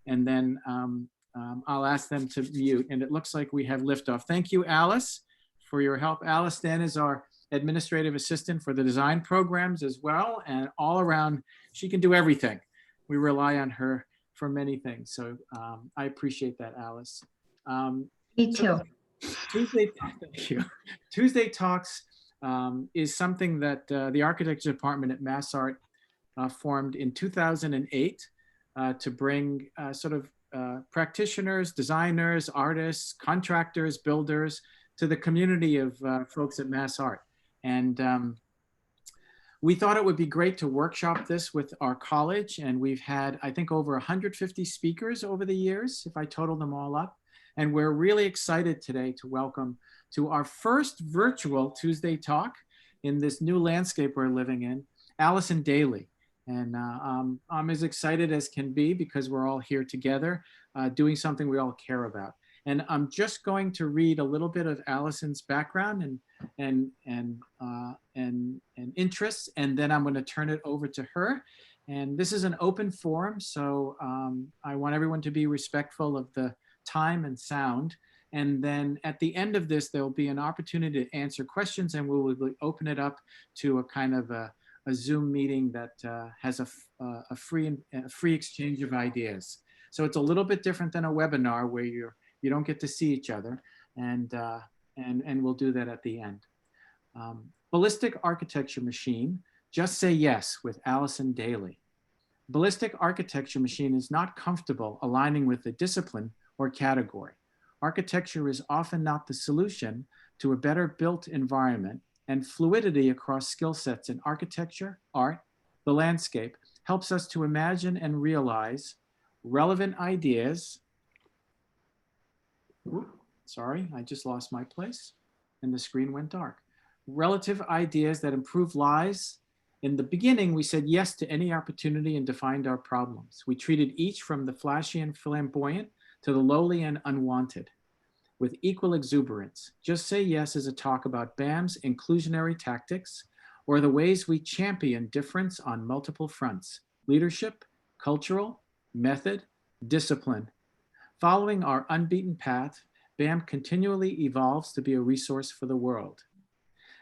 and then I'll ask them to mute. And it looks like we have liftoff. Thank you, Alice, for your help. Alice then is our administrative assistant for the design programs as well. And all around, she can do everything. We rely on her for many things. So I appreciate that, Alice. Me too. Tuesday, thank you. Tuesday Talks is something that the architecture department at MASSART formed in 2008 to bring practitioners, designers, artists, contractors, builders to the community of folks at MASSART. And we thought it would be great to workshop this with our college. And we've had, I think, over 150 speakers over the years, if I total them all up. And we're really excited today to welcome to our first virtual Tuesday Talk in this new landscape we're living in, Allison Dailey. And I'm as excited as can be because we're all here together doing something we all care about. And I'm just going to read a little bit of Allison's background and interests, and then I'm going to turn it over to her. And this is an open forum, so I want everyone to be respectful of the time and sound. And then at the end of this, there'll be an opportunity to answer questions, and we will open it up to a kind of a Zoom meeting that has a free exchange of ideas. So it's a little bit different than a webinar where you don't get to see each other, and we'll do that at the end. Ballistic Architecture Machine, Just Say Yes with Allison Dailey. Ballistic Architecture Machine is not comfortable aligning with a discipline or category. Architecture is often not the solution to a better built environment, and fluidity across skill sets in architecture, art, the landscape helps us to imagine and realize relevant ideas. Sorry, I just lost my place and the screen went dark. Relative ideas that improve lives. In the beginning, we said yes to any opportunity and defined our problems. We treated each from the flashy and flamboyant to the lowly and unwanted with equal exuberance. Just Say Yes is a talk about BAM's inclusionary tactics or the ways we champion difference on multiple fronts: leadership, cultural, method, discipline. Following our unbeaten path, BAM continually evolves to be a resource for the world.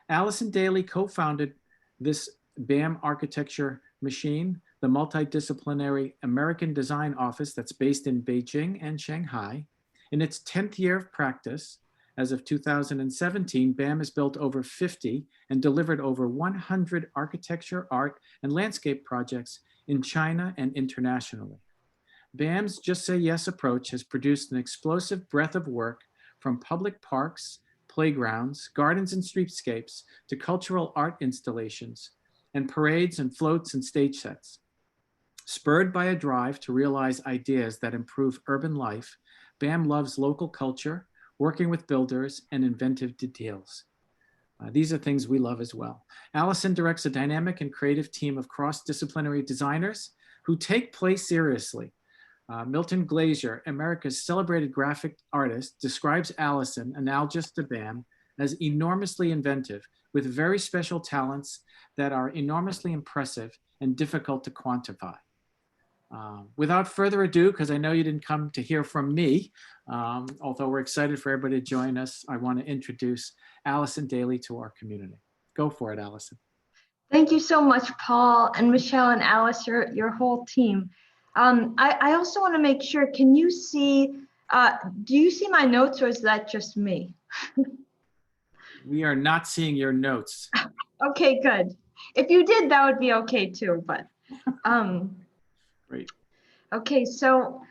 Allison Dailey co-founded this BAM Architecture Machine, the multidisciplinary American design office that's based in Beijing and Shanghai. In its 10th year of practice, as of 2017, BAM has built over 50 and delivered over 100 architecture, art, and landscape projects in China and internationally. BAM's Just Say Yes approach has produced an explosive breadth of work from public parks, playgrounds, gardens, and streetscapes to cultural art installations and parades and floats and stage sets. Spurred by a drive to realize ideas that improve urban life, BAM loves local culture, working with builders, and inventive details. These are things we love as well. Allison directs a dynamic and creative team of cross-disciplinary designers who take play seriously. Milton Glazier, America's celebrated graphic artist, describes Allison, analogous to BAM, as enormously inventive with very special talents that are enormously impressive and difficult to quantify. Without further ado, because I know you didn't come to hear from me, although we're excited for everybody to join us, I want to introduce Allison Dailey to our community. Go for it, Allison. Thank you so much, Paul and Michelle and Alice, your whole team. I also want to make sure, can you see, do you see my notes or is that just me? We are not seeing your notes. Okay, good. If you did, that would be okay too, but. Great. Okay, so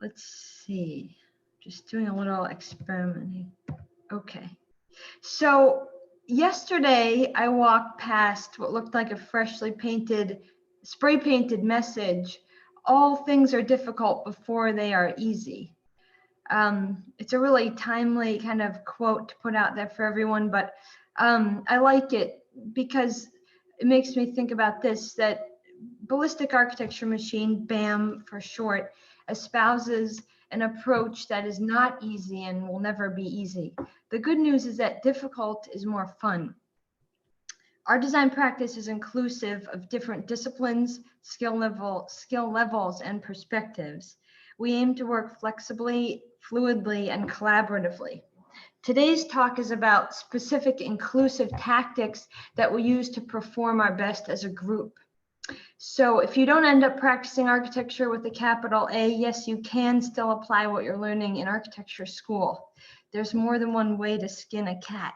let's see, just doing a little experimenting. Okay, so yesterday I walked past what looked like a freshly painted, spray painted message: all things are difficult before they are easy. It's a really timely kind of quote to put out there for everyone, but I like it because it makes me think about this, that Ballistic Architecture Machine, BAM for short, espouses an approach that is not easy and will never be easy. The good news is that difficult is more fun. Our design practice is inclusive of different disciplines, skill levels, and perspectives. We aim to work flexibly, fluidly, and collaboratively. Today's talk is about specific inclusive tactics that we use to perform our best as a group. So if you don't end up practicing architecture with a capital A, yes, you can still apply what you're learning in architecture school. There's more than one way to skin a cat.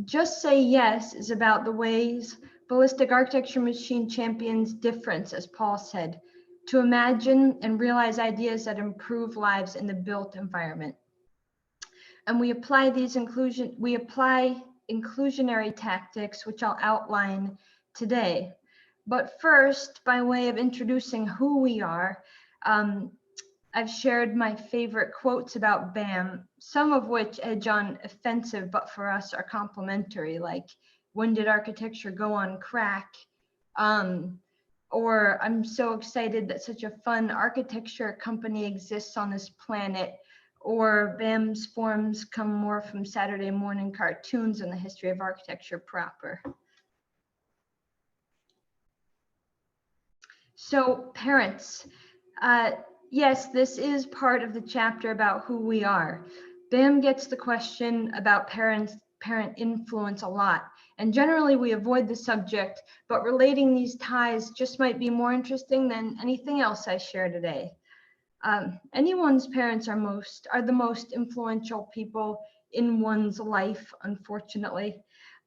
Just Say Yes is about the ways Ballistic Architecture Machine champions difference, as Paul said, to imagine and realize ideas that improve lives in the built environment. And we apply inclusionary tactics, which I'll outline today. But first, by way of introducing who we are, I've shared my favorite quotes about BAM, some of which edge on offensive, but for us are complimentary, like, when did architecture go on crack? Or I'm so excited that such a fun architecture company exists on this planet. Or BAM's forms come more from Saturday morning cartoons than the history of architecture proper. So parents, yes, this is part of the chapter about who we are. BAM gets the question about parent influence a lot. And generally we avoid the subject, but relating these ties just might be more interesting than anything else I share today. Anyone's parents are the most influential people in one's life, unfortunately.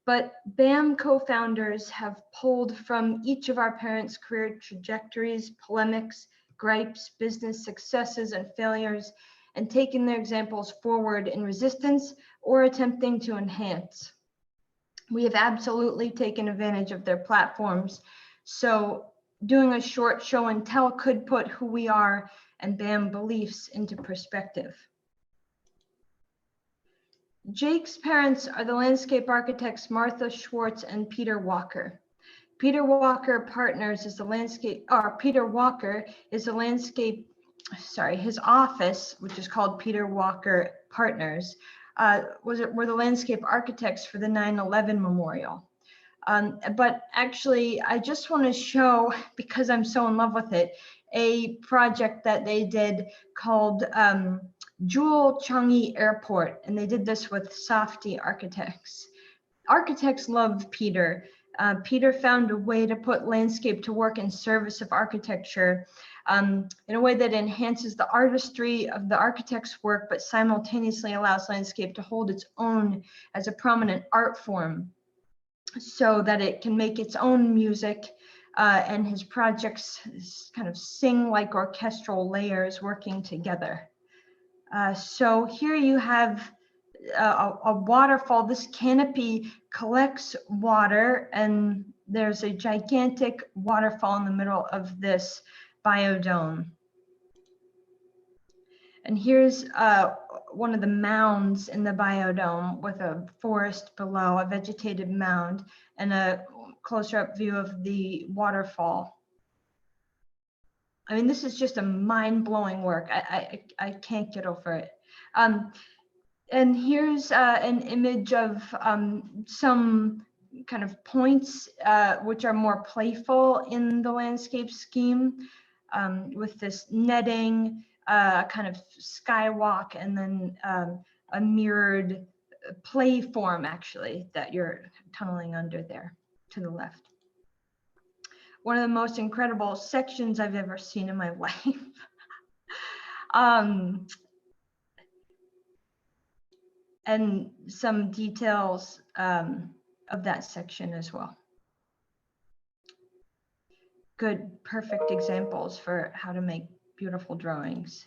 But BAM co-founders have pulled from each of our parents' career trajectories, polemics, gripes, business successes, and failures, and taken their examples forward in resistance or attempting to enhance. We have absolutely taken advantage of their platforms. So doing a short show and tell could put who we are and BAM beliefs into perspective. Jake's parents are the landscape architects Martha Schwartz and Peter Walker. Peter Walker Partners is the landscape, or Peter Walker is the landscape, his office, which is called Peter Walker Partners, were the landscape architects for the 9/11 memorial. But actually, I just want to show, because I'm so in love with it, a project that they did called Jewel Changi Airport, and they did this with Softy Architects. Architects love Peter. Peter found a way to put landscape to work in service of architecture in a way that enhances the artistry of the architect's work, but simultaneously allows landscape to hold its own as a prominent art form, so that it can make its own music, and his projects kind of sing like orchestral layers working together. So here you have a waterfall. This canopy collects water, and there's a gigantic waterfall in the middle of this biodome. And here's one of the mounds in the biodome with a forest below, a vegetated mound, and a closer up view of the waterfall. I mean, this is just a mind-blowing work. I can't get over it. And here's an image of some kind of points which are more playful in the landscape scheme, with this netting, kind of skywalk, and then a mirrored play form, actually, that you're tunneling under there to the left. One of the most incredible sections I've ever seen in my life. And some details of that section as well. Good, perfect examples for how to make beautiful drawings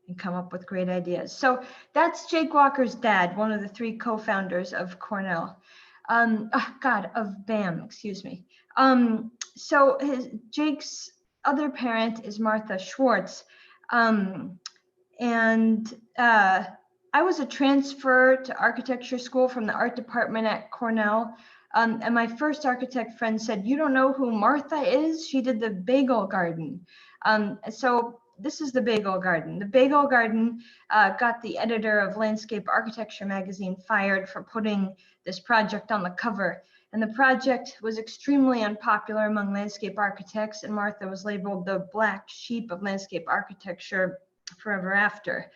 and come up with great ideas. So that's Jake Walker's dad, one of the 3 co-founders of Cornell. Of BAM, excuse me. So Jake's other parent is Martha Schwartz. I was a transfer to architecture school from the art department at Cornell. And my first architect friend said, "You don't know who Martha is? She did the Bagel Garden." So this is the Bagel Garden. The Bagel Garden got the editor of Landscape Architecture magazine fired for putting this project on the cover. And the project was extremely unpopular among landscape architects, and Martha was labeled the black sheep of landscape architecture forever after.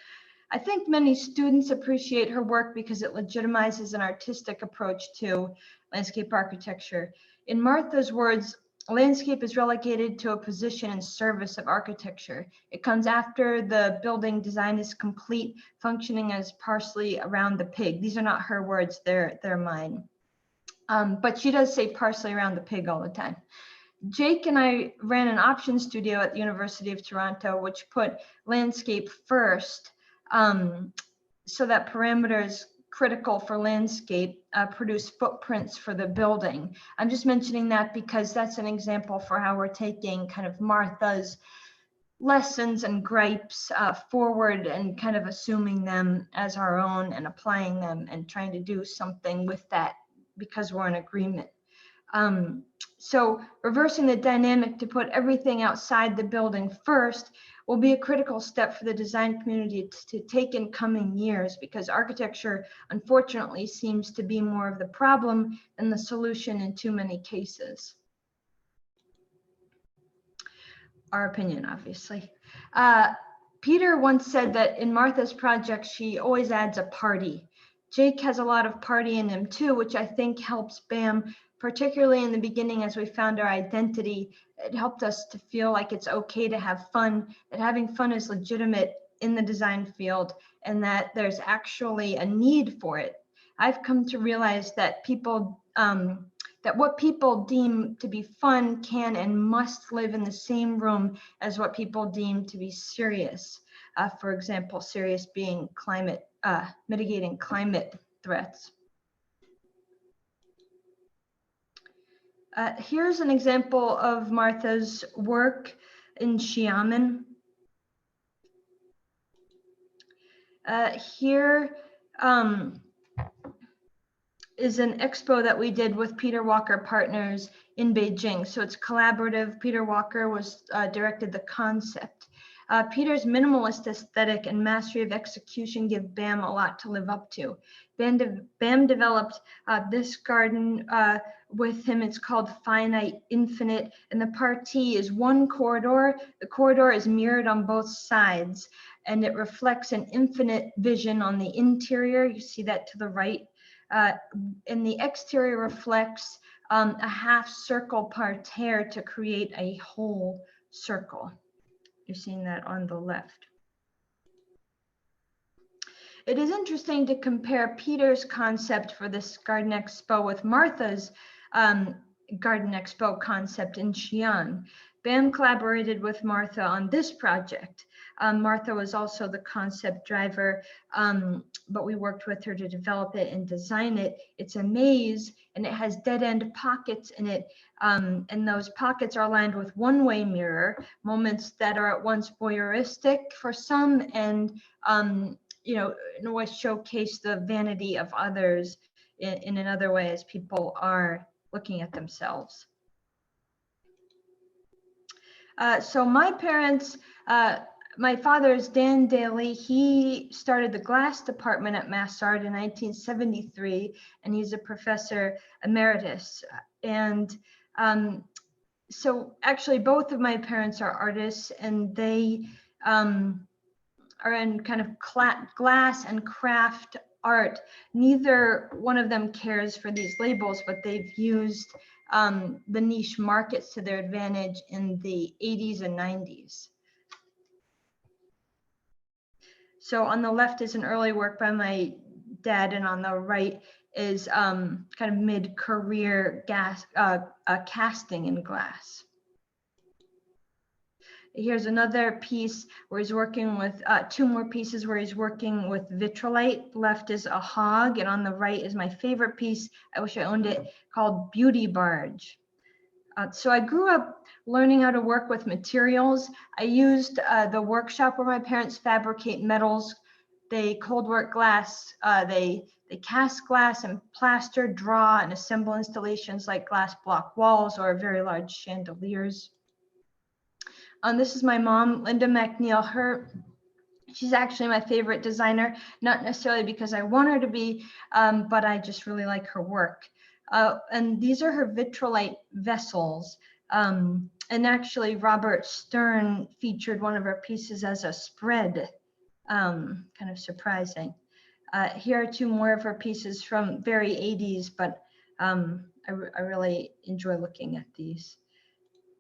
I think many students appreciate her work because it legitimizes an artistic approach to landscape architecture. In Martha's words, landscape is relegated to a position in service of architecture. It comes after the building design is complete, functioning as parsley around the pig. These are not her words, they're mine. But she does say parsley around the pig all the time. Jake and I ran an option studio at the University of Toronto, which put landscape first, so that parameters critical for landscape produce footprints for the building. I'm just mentioning that because that's an example for how we're taking kind of Martha's lessons and gripes forward and kind of assuming them as our own and applying them and trying to do something with that because we're in agreement. So reversing the dynamic to put everything outside the building first will be a critical step for the design community to take in coming years, because architecture, unfortunately, seems to be more of the problem than the solution in too many cases. Our opinion, obviously. Peter once said that in Martha's project, she always adds a party. Jake has a lot of party in him too, which I think helps BAM, particularly in the beginning as we found our identity. It helped us to feel like it's okay to have fun, that having fun is legitimate in the design field, and that there's actually a need for it. I've come to realize that people, that what people deem to be fun can and must live in the same room as what people deem to be serious. For example, serious being climate, mitigating climate threats. Here's an example of Martha's work in Xiamen. Here is an expo that we did with Peter Walker Partners in Beijing. So it's collaborative. Peter Walker was directed the concept. Peter's minimalist aesthetic and mastery of execution give BAM a lot to live up to. BAM developed this garden with him. It's called Finite Infinite, and the partie is one corridor. The corridor is mirrored on both sides, and it reflects an infinite vision on the interior. You see that to the right. And the exterior reflects a half circle parterre to create a whole circle. You're seeing that on the left. It is interesting to compare Peter's concept for this Garden Expo with Martha's Garden Expo concept in Xi'an. BAM collaborated with Martha on this project. Martha was also the concept driver, but we worked with her to develop it and design it. It's a maze, and it has dead-end pockets in it, and those pockets are lined with one-way mirror, moments that are at once voyeuristic for some and you know, in a way showcase the vanity of others in another way as people are looking at themselves. So my parents, my father is Dan Dailey. He started the glass department at MASSART in 1973, and he's a professor emeritus. And so actually both of my parents are artists, and they are in kind of glass and craft art. Neither one of them cares for these labels, but they've used the niche markets to their advantage in the 80s and 90s. So on the left is an early work by my dad, and on the right is kind of mid-career casting in glass. Here's another piece where he's working with two more pieces where he's working with vitrolite. Left is a hog, and on the right is my favorite piece. I wish I owned it, called Beauty Barge. So I grew up learning how to work with materials. I used the workshop where my parents fabricate metals. They cold work glass. They cast glass and plaster, draw, and assemble installations like glass block walls or very large chandeliers. This is my mom, Linda McNeil. Her She's actually my favorite designer, not necessarily because I want her to be, but I just really like her work. And these are her vitrolite vessels. And actually, Robert Stern featured one of her pieces as a spread, kind of surprising. Here are two more of her pieces from very 80s, but I really enjoy looking at these.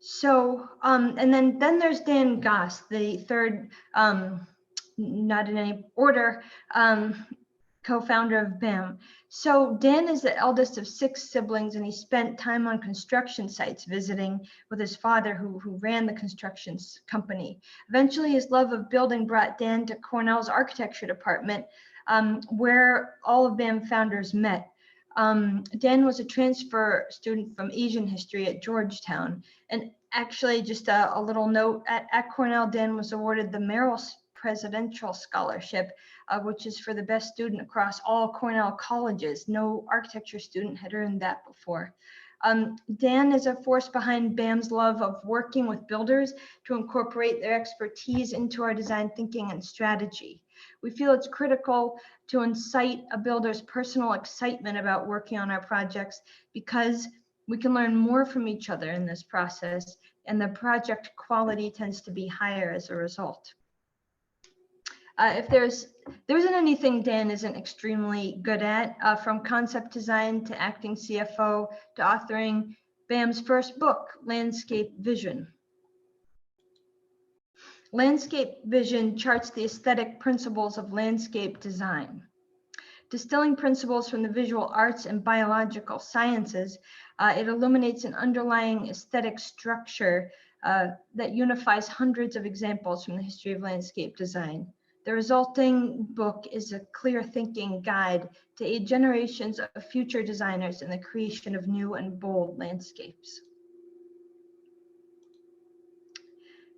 So, and then there's Dan Goss, the third, not in any order, co-founder of BAM. So Dan is the eldest of 6 siblings, and he spent time on construction sites visiting with his father, who ran the construction company. Eventually, his love of building brought Dan to Cornell's architecture department, where all of BAM founders met. Dan was a transfer student from Asian history at Georgetown. And actually, just a little note, at Cornell, Dan was awarded the Merrill Presidential Scholarship, which is for the best student across all Cornell colleges. No architecture student had earned that before. Dan is a force behind BAM's love of working with builders to incorporate their expertise into our design thinking and strategy. We feel it's critical to incite a builder's personal excitement about working on our projects, because we can learn more from each other in this process, and the project quality tends to be higher as a result. If there isn't anything Dan isn't extremely good at, from concept design to acting CFO to authoring BAM's first book, Landscape Vision. Landscape Vision charts the aesthetic principles of landscape design. Distilling principles from the visual arts and biological sciences, it illuminates an underlying aesthetic structure that unifies hundreds of examples from the history of landscape design. The resulting book is a clear thinking guide to aid generations of future designers in the creation of new and bold landscapes.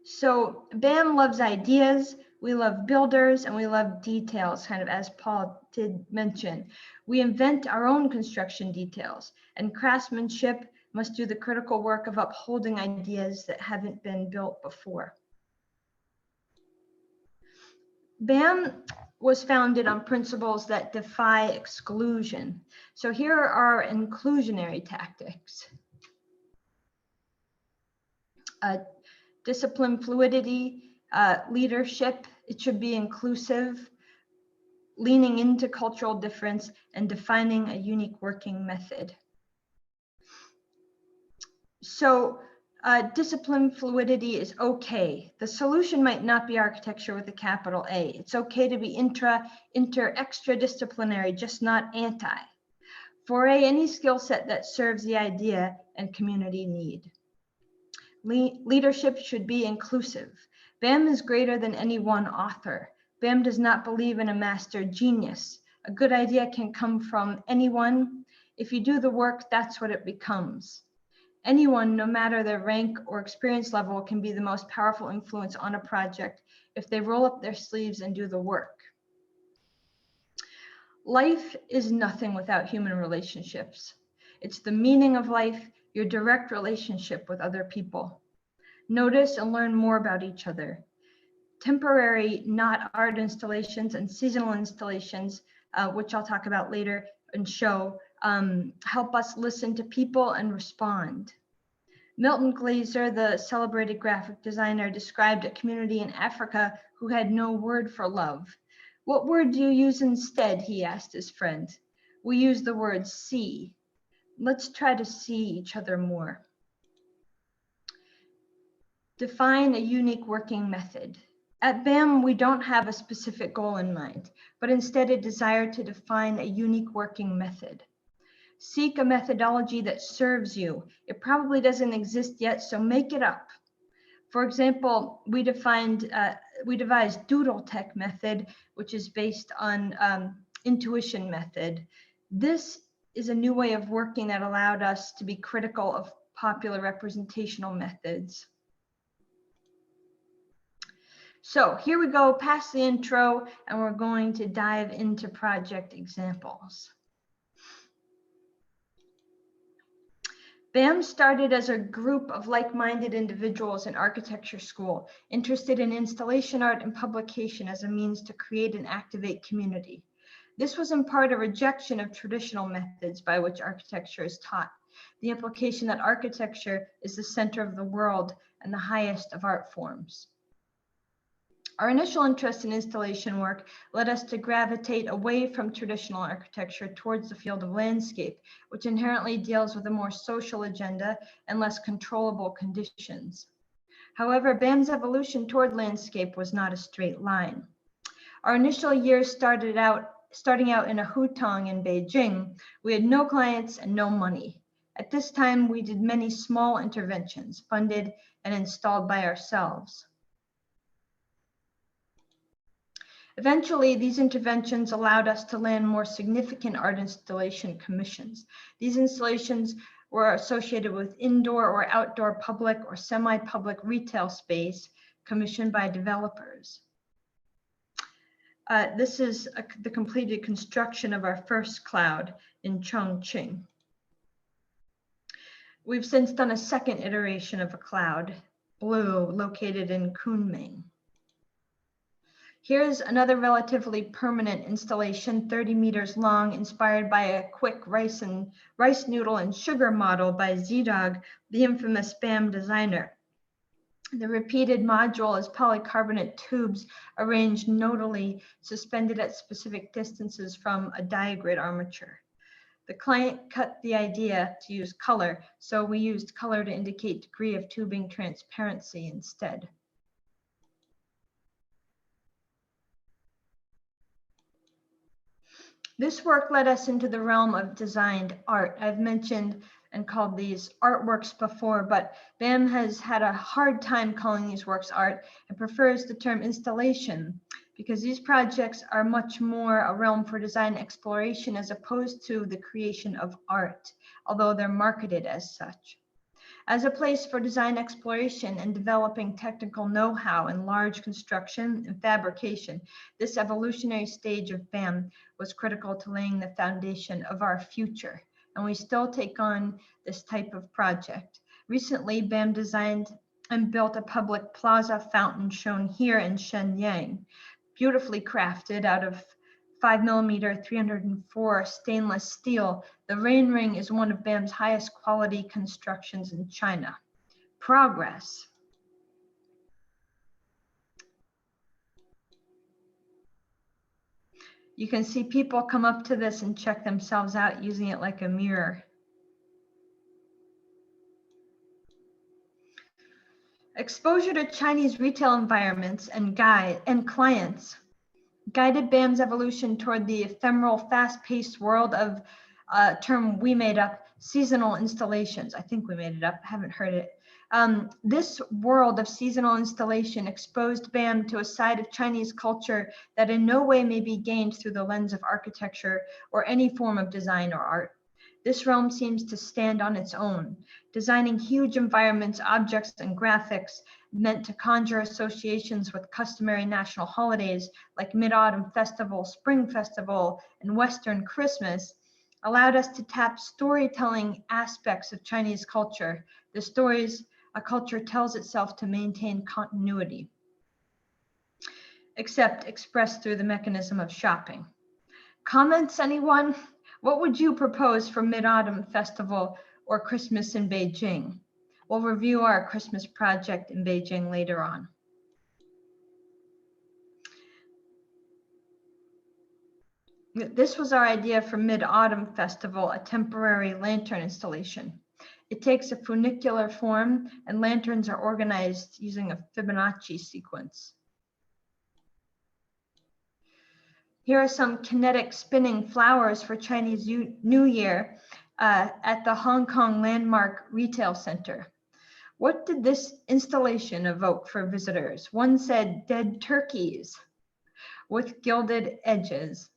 So BAM loves ideas, we love builders, and we love details, kind of as Paul did mention. We invent our own construction details, and craftsmanship must do the critical work of upholding ideas that haven't been built before. BAM was founded on principles that defy exclusion. So here are our inclusionary tactics. Discipline, fluidity, leadership, it should be inclusive, leaning into cultural difference, and defining a unique working method. So discipline, fluidity is okay. The solution might not be architecture with a capital A. It's okay to be extra disciplinary, just not anti. For any skill set that serves the idea and community need. Leadership should be inclusive. BAM is greater than any one author. BAM does not believe in a master genius. A good idea can come from anyone. If you do the work, that's what it becomes. Anyone, no matter their rank or experience level, can be the most powerful influence on a project if they roll up their sleeves and do the work. Life is nothing without human relationships. It's the meaning of life, your direct relationship with other people. Notice and learn more about each other. Temporary, not art installations and seasonal installations, which I'll talk about later and show, help us listen to people and respond. Milton Glaser, the celebrated graphic designer, described a community in Africa who had no word for love. What word do you use instead? He asked his friend. We use the word see. Let's try to see each other more. Define a unique working method. At BAM, we don't have a specific goal in mind, but instead a desire to define a unique working method. Seek a methodology that serves you. It probably doesn't exist yet, so make it up. For example, we devised Doodle Tech method, which is based on intuition method. This is a new way of working that allowed us to be critical of popular representational methods. So here we go past the intro, and we're going to dive into project examples. BAM started as a group of like-minded individuals in architecture school, interested in installation art and publication as a means to create and activate community. This was in part a rejection of traditional methods by which architecture is taught, the implication that architecture is the center of the world and the highest of art forms. Our initial interest in installation work led us to gravitate away from traditional architecture towards the field of landscape, which inherently deals with a more social agenda and less controllable conditions. However, BAM's evolution toward landscape was not a straight line. Our initial years starting out in a hutong in Beijing, we had no clients and no money. At this time, we did many small interventions, funded and installed by ourselves. Eventually, these interventions allowed us to land more significant art installation commissions. These installations were associated with indoor or outdoor public or semi-public retail space commissioned by developers. This is the completed construction of our first cloud in Chongqing. We've since done a second iteration of a cloud, blue, located in Kunming. Here's another relatively permanent installation, 30 meters long, inspired by a quick rice noodle and sugar model by Zidog, the infamous BAM designer. The repeated module is polycarbonate tubes arranged nodally, suspended at specific distances from a diagrid armature. The client cut the idea to use color, so we used color to indicate degree of tubing transparency instead. This work led us into the realm of designed art. I've mentioned and called these artworks before, but BAM has had a hard time calling these works art and prefers the term installation because these projects are much more a realm for design exploration as opposed to the creation of art, although they're marketed as such. As a place for design exploration and developing technical know-how in large construction and fabrication, this evolutionary stage of BAM was critical to laying the foundation of our future, and we still take on this type of project. Recently, BAM designed and built a public plaza fountain shown here in Shenyang, beautifully crafted out of 5mm 304 stainless steel. The rain ring is one of BAM's highest quality constructions in China. Progress. You can see people come up to this and check themselves out using it like a mirror. Exposure to Chinese retail environments and clients guided BAM's evolution toward the ephemeral, fast-paced world of a term we made up, seasonal installations. I think we made it up, haven't heard it. This world of seasonal installation exposed BAM to a side of Chinese culture that in no way may be gained through the lens of architecture or any form of design or art. This realm seems to stand on its own, designing huge environments, objects, and graphics meant to conjure associations with customary national holidays like Mid-Autumn Festival, Spring Festival, and Western Christmas, allowed us to tap storytelling aspects of Chinese culture, the stories a culture tells itself to maintain continuity, except expressed through the mechanism of shopping. Comments, anyone? What would you propose for Mid-Autumn Festival or Christmas in Beijing? We'll review our Christmas project in Beijing later on. This was our idea for Mid-Autumn Festival, a temporary lantern installation. It takes a funicular form and lanterns are organized using a Fibonacci sequence. Here are some kinetic spinning flowers for Chinese New Year at the Hong Kong Landmark Retail Center. What did this installation evoke for visitors? One said dead turkeys with gilded edges.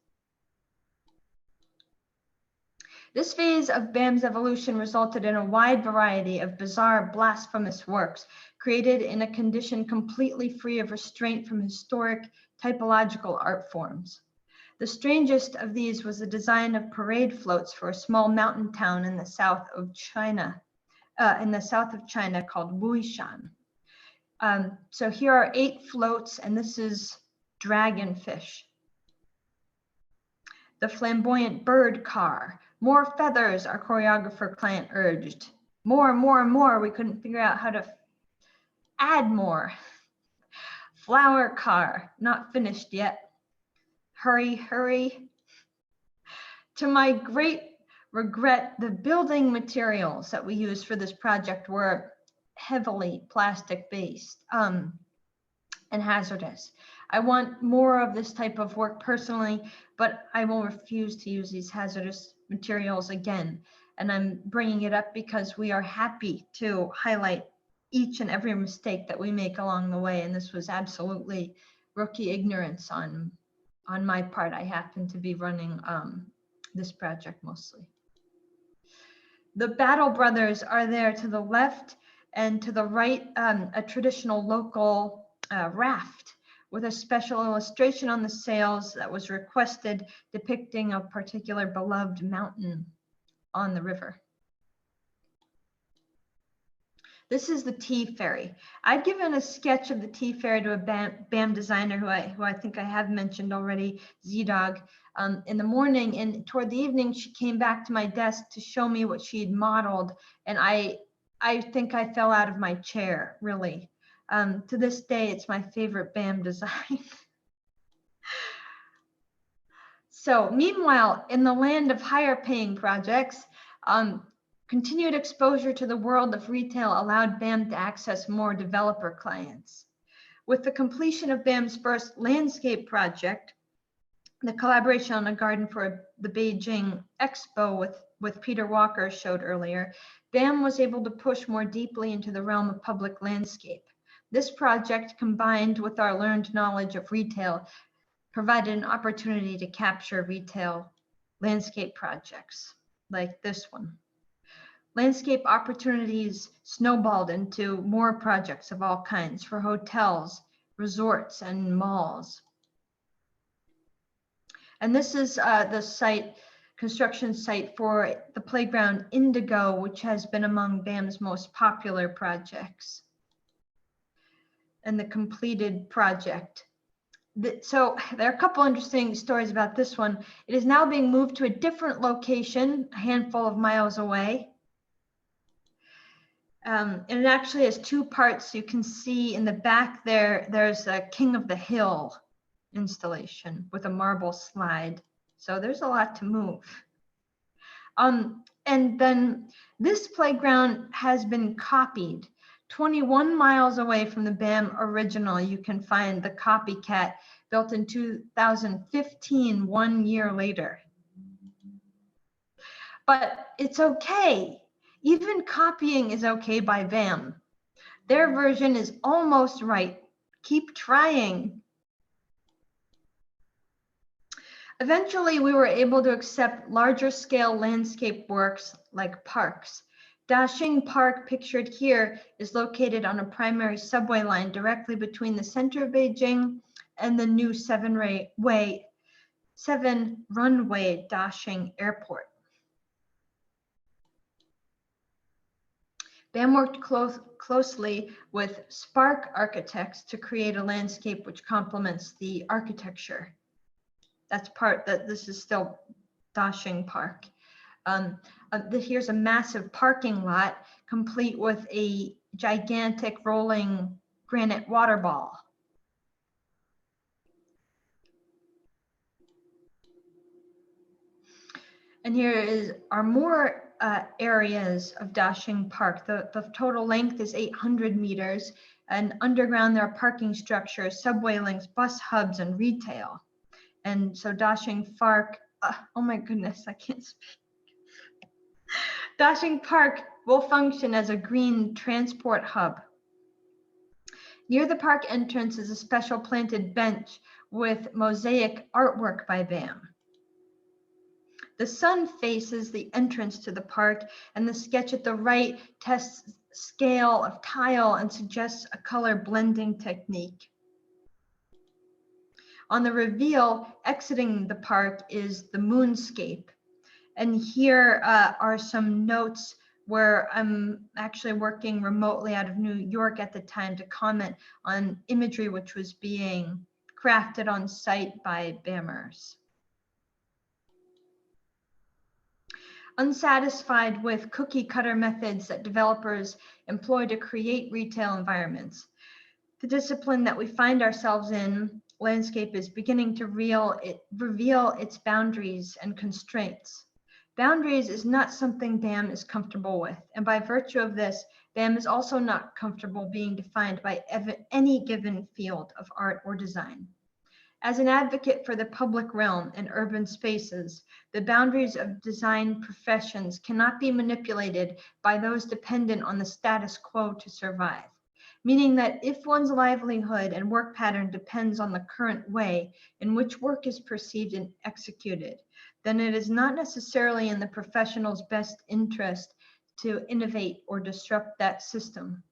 This phase of BAM's evolution resulted in a wide variety of bizarre, blasphemous works created in a condition completely free of restraint from historic typological art forms. The strangest of these was the design of parade floats for a small mountain town in the south of China. in the south of China called Wuishan. So here are 8 floats, and this is dragonfish. The flamboyant bird car. More feathers, our choreographer client urged. More, more, more. We couldn't figure out how to add more. Flower car, not finished yet. Hurry, hurry. To my great regret, the building materials that we used for this project were heavily plastic based and hazardous. I want more of this type of work personally, but I will refuse to use these hazardous materials again. And I'm bringing it up because we are happy to highlight each and every mistake that we make along the way. And this was absolutely rookie ignorance on my part. I happen to be running this project mostly. The Battle Brothers are there to the left, and to the right, a traditional local raft with a special illustration on the sails that was requested, depicting a particular beloved mountain on the river. This is the tea ferry. I'd given a sketch of the tea ferry to a BAM designer who I think I have mentioned already, Z-Dog, in the morning, and toward the evening she came back to my desk to show me what she had modeled, and I think I fell out of my chair, really. To this day, it's my favorite BAM design. So meanwhile, in the land of higher paying projects, continued exposure to the world of retail allowed BAM to access more developer clients. With the completion of BAM's first landscape project, the collaboration on a garden for the Beijing Expo with Peter Walker showed earlier, BAM was able to push more deeply into the realm of public landscape. This project, combined with our learned knowledge of retail, provided an opportunity to capture retail landscape projects like this one. Landscape opportunities snowballed into more projects of all kinds for hotels, resorts, and malls. And this is the site, construction site for the playground Indigo, which has been among BAM's most popular projects. And the completed project. So there are a couple interesting stories about this one. It is now being moved to a different location, a handful of miles away. And it actually has 2 parts. You can see in the back there's a King of the Hill installation with a marble slide. So there's a lot to move. And then this playground has been copied. 21 miles away from the BAM original, you can find the copycat built in 2015, 1 year later. But it's okay. Even copying is okay by BAM. Their version is almost right. Keep trying. Eventually, we were able to accept larger scale landscape works like parks. Dashing Park, pictured here, is located on a primary subway line directly between the center of Beijing and the new 7-runway Dashing Airport. BAM worked closely with Spark architects to create a landscape which complements the architecture. This is still Dashing Park. Here's a massive parking lot complete with a gigantic rolling granite water ball. And here are more areas of Dashing Park. The total length is 800 meters, and underground there are parking structures, subway links, bus hubs, and retail. And so Dashing Park, oh my goodness, I can't speak. Dashing Park will function as a green transport hub. Near the park entrance is a special planted bench with mosaic artwork by BAM. The sun faces the entrance to the park, and the sketch at the right tests scale of tile and suggests a color blending technique. On the reveal, exiting the park, is the moonscape. And here are some notes where I'm actually working remotely out of New York at the time to comment on imagery which was being crafted on site by BAMers. Unsatisfied with cookie cutter methods that developers employ to create retail environments, the discipline that we find ourselves in, landscape, is beginning to reveal its boundaries and constraints. Boundaries is not something BAM is comfortable with, and by virtue of this, BAM is also not comfortable being defined by any given field of art or design. As an advocate for the public realm and urban spaces, the boundaries of design professions cannot be manipulated by those dependent on the status quo to survive. Meaning that if one's livelihood and work pattern depends on the current way in which work is perceived and executed, then it is not necessarily in the professional's best interest to innovate or disrupt that system.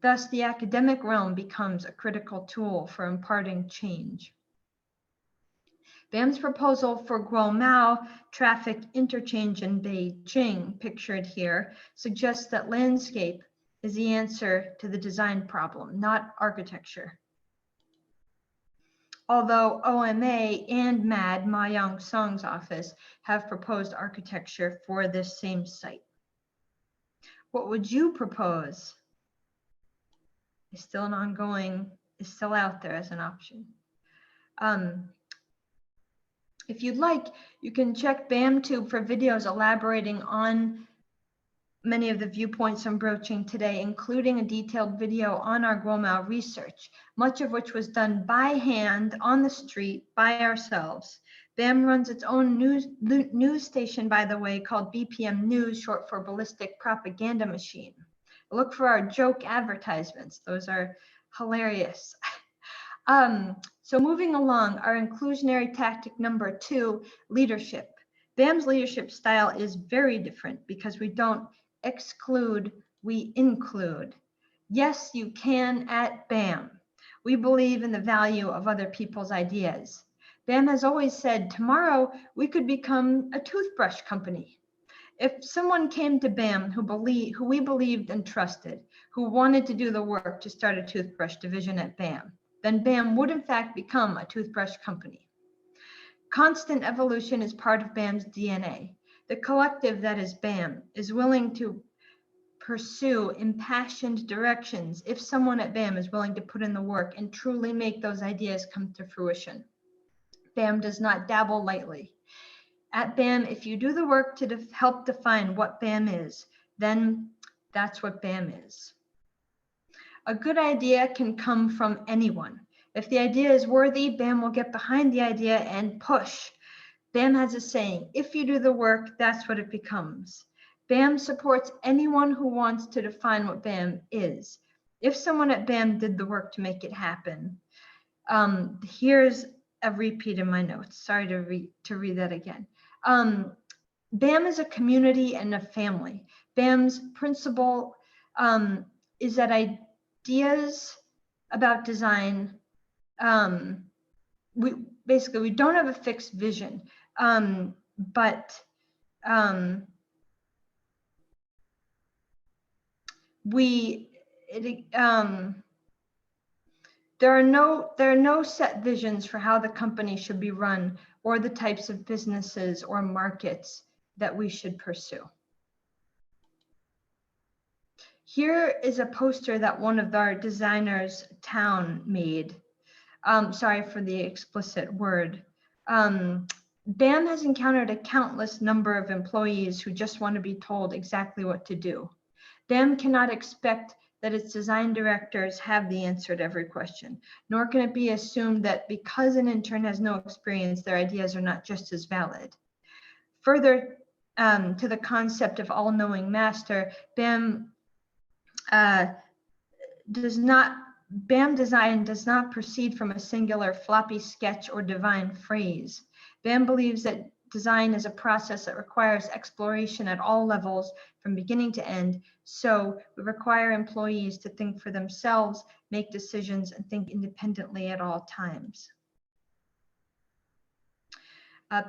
Thus, the academic realm becomes a critical tool for imparting change. BAM's proposal for Guomao traffic interchange in Beijing, pictured here, suggests that landscape is the answer to the design problem, not architecture. Although OMA and MAD, Ma Yang-sung's office, have proposed architecture for this same site. What would you propose? Is still an ongoing, is still out there as an option. If you'd like, you can check BAMTube for videos elaborating on many of the viewpoints I'm broaching today, including a detailed video on our Guomao research, much of which was done by hand on the street by ourselves. BAM runs its own news station, by the way, called BPM News, short for Ballistic Propaganda Machine. Look for our joke advertisements. Those are hilarious. So moving along, our inclusionary tactic number 2, leadership. BAM's leadership style is very different because we don't exclude, we include. Yes, you can at BAM. We believe in the value of other people's ideas. BAM has always said, tomorrow we could become a toothbrush company. If someone came to BAM who we believed and trusted, who wanted to do the work to start a toothbrush division at BAM, then BAM would in fact become a toothbrush company. Constant evolution is part of BAM's DNA. The collective that is BAM is willing to pursue impassioned directions if someone at BAM is willing to put in the work and truly make those ideas come to fruition. BAM does not dabble lightly. At BAM, if you do the work to help define what BAM is, then that's what BAM is. A good idea can come from anyone. If the idea is worthy, BAM will get behind the idea and push. BAM has a saying, if you do the work, that's what it becomes. BAM supports anyone who wants to define what BAM is. If someone at BAM did the work to make it happen, here's a repeat in my notes. Sorry to read that again. BAM is a community and a family. BAM's principle is that ideas about design, we don't have a fixed vision, but there are no set visions for how the company should be run or the types of businesses or markets that we should pursue. Here is a poster that one of our designers, Town, made. Sorry for the explicit word. BAM has encountered a countless number of employees who just want to be told exactly what to do. BAM cannot expect that its design directors have the answer to every question, nor can it be assumed that because an intern has no experience, their ideas are not just as valid. Further to the concept of all-knowing master, BAM design does not proceed from a singular floppy sketch or divine phrase. BAM believes that design is a process that requires exploration at all levels from beginning to end. So we require employees to think for themselves, make decisions, and think independently at all times.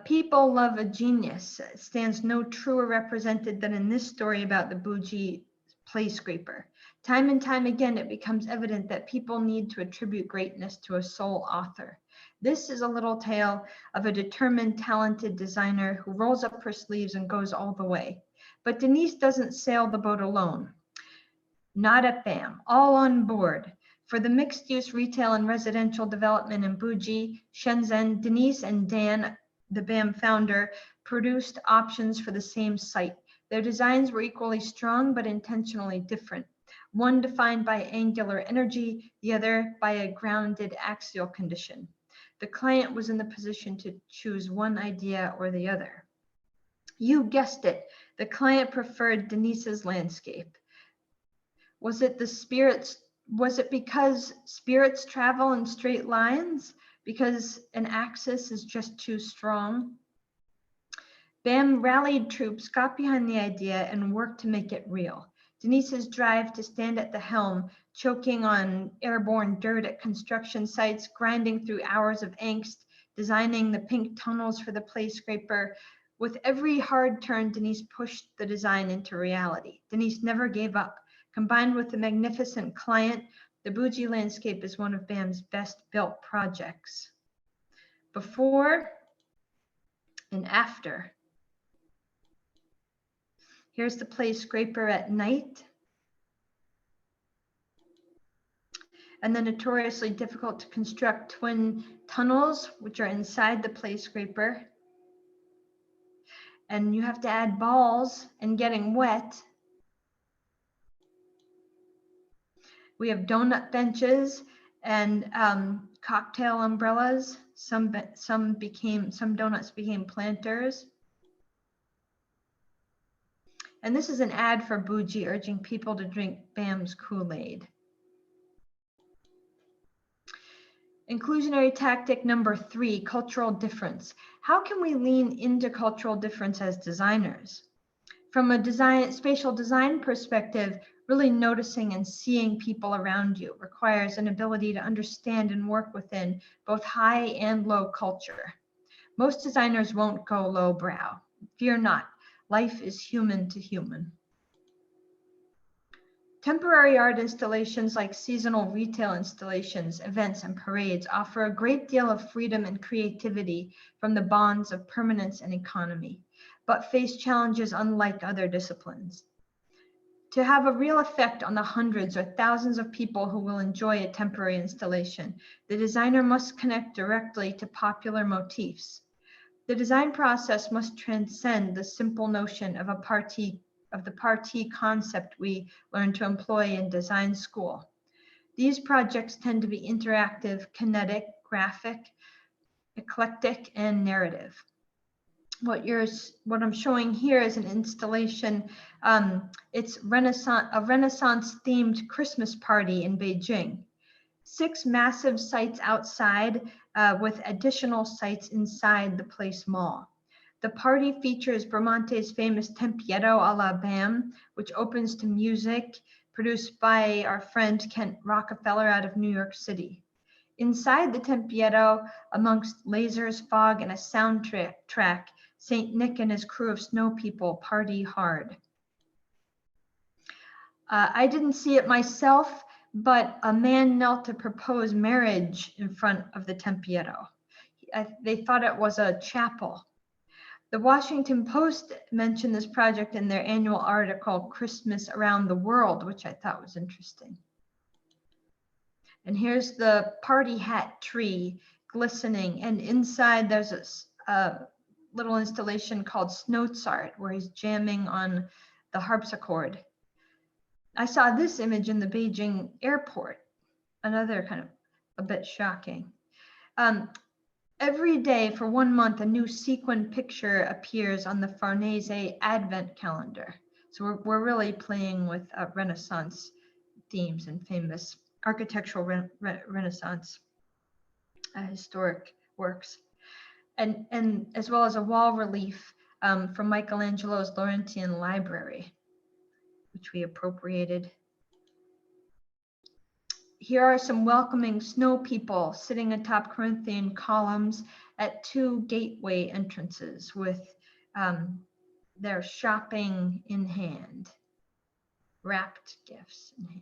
People love a genius. It stands no truer represented than in this story about the bougie play scraper. Time and time again, it becomes evident that people need to attribute greatness to a sole author. This is a little tale of a determined, talented designer who rolls up her sleeves and goes all the way. But Denise doesn't sail the boat alone. Not at BAM, all on board. For the mixed-use retail and residential development in Buji, Shenzhen, Denise and Dan, the BAM founder, produced options for the same site. Their designs were equally strong but intentionally different. One defined by angular energy, the other by a grounded axial condition. The client was in the position to choose one idea or the other. You guessed it, the client preferred Denise's landscape. Was it because spirits travel in straight lines? Because an axis is just too strong? BAM rallied troops, got behind the idea, and worked to make it real. Denise's drive to stand at the helm, choking on airborne dirt at construction sites, grinding through hours of angst, designing the pink tunnels for the play scraper. With every hard turn, Denise pushed the design into reality. Denise never gave up. Combined with the magnificent client, the Buji landscape is one of BAM's best built projects. Before and after. Here's the play scraper at night. And the notoriously difficult to construct twin tunnels, which are inside the play scraper. And you have to add balls and getting wet. We have donut benches and cocktail umbrellas. Some donuts became planters. And this is an ad for Buji urging people to drink BAM's Kool-Aid. Inclusionary tactic number 3, cultural difference. How can we lean into cultural difference as designers? From a spatial design perspective, really noticing and seeing people around you requires an ability to understand and work within both high and low culture. Most designers won't go lowbrow. Fear not, life is human to human. Temporary art installations like seasonal retail installations, events, and parades offer a great deal of freedom and creativity from the bonds of permanence and economy, but face challenges unlike other disciplines. To have a real effect on the hundreds or thousands of people who will enjoy a temporary installation, the designer must connect directly to popular motifs. The design process must transcend the simple notion of the partie concept we learn to employ in design school. These projects tend to be interactive, kinetic, graphic, eclectic, and narrative. What I'm showing here is an installation. It's a Renaissance-themed Christmas party in Beijing. 6 massive sites outside with additional sites inside the Place Mall. The party features Bramante's famous Tempietto a la BAM, which opens to music produced by our friend Kent Rockefeller out of New York City. Inside the Tempietto, amongst lasers, fog, and a soundtrack, Saint Nick and his crew of snow people party hard. I didn't see it myself, but a man knelt to propose marriage in front of the Tempietto. They thought it was a chapel. The Washington Post mentioned this project in their annual article, Christmas Around the World, which I thought was interesting. And here's the party hat tree glistening. And inside there's a little installation called Snowtsart, where he's jamming on the harpsichord. I saw this image in the Beijing airport, another kind of a bit shocking. Every day for 1 month, a new sequin picture appears on the Farnese Advent calendar. So we're really playing with Renaissance themes and famous architectural Renaissance historic works. And as well as a wall relief from Michelangelo's Laurentian Library, which we appropriated. here are some welcoming snow people sitting atop Corinthian columns at 2 gateway entrances with their shopping in hand, wrapped gifts in hand.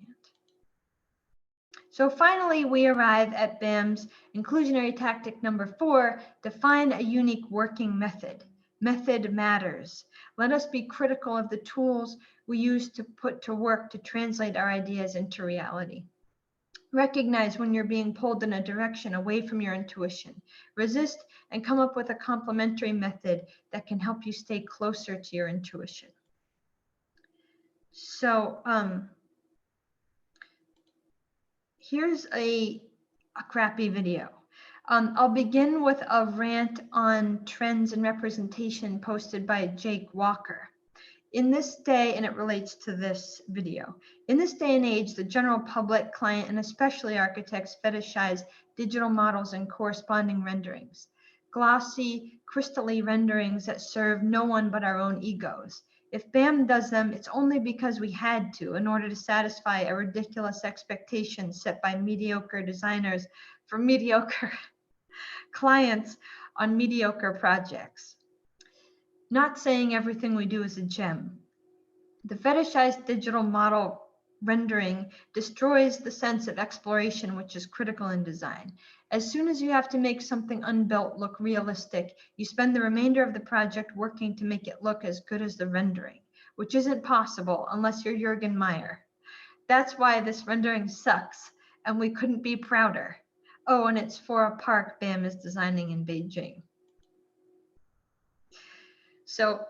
So finally, we arrive at BAM's inclusionary tactic number 4, define a unique working method. Method matters. Let us be critical of the tools we use to put to work to translate our ideas into reality. Recognize when you're being pulled in a direction away from your intuition. Resist and come up with a complementary method that can help you stay closer to your intuition. So here's a crappy video. I'll begin with a rant on trends and representation posted by Jake Walker. In this day, and it relates to this video, in this day and age, the general public, client, and especially architects fetishize digital models and corresponding renderings. Glossy, crystally renderings that serve no one but our own egos. If BAM does them, it's only because we had to in order to satisfy a ridiculous expectation set by mediocre designers for mediocre clients on mediocre projects. Not saying everything we do is a gem. The fetishized digital model rendering destroys the sense of exploration, which is critical in design. As soon as you have to make something unbuilt look realistic, you spend the remainder of the project working to make it look as good as the rendering, which isn't possible unless you're Jürgen Meyer. That's why this rendering sucks, and we couldn't be prouder. Oh, and it's for a park BAM is designing in Beijing. So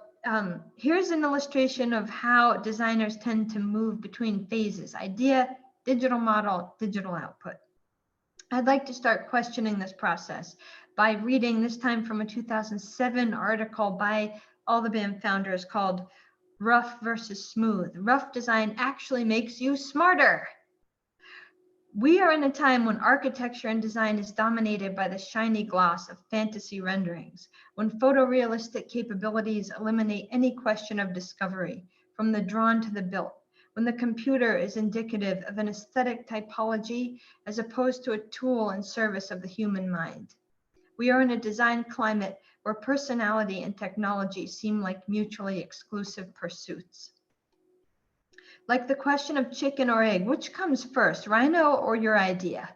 here's an illustration of how designers tend to move between phases: idea, digital model, digital output. I'd like to start questioning this process by reading, this time from a 2007 article by all the BAM founders called Rough versus Smooth. Rough design actually makes you smarter. We are in a time when architecture and design is dominated by the shiny gloss of fantasy renderings, when photorealistic capabilities eliminate any question of discovery, from the drawn to the built, when the computer is indicative of an aesthetic typology as opposed to a tool in service of the human mind. We are in a design climate where personality and technology seem like mutually exclusive pursuits. Like the question of chicken or egg, which comes first, rhino or your idea?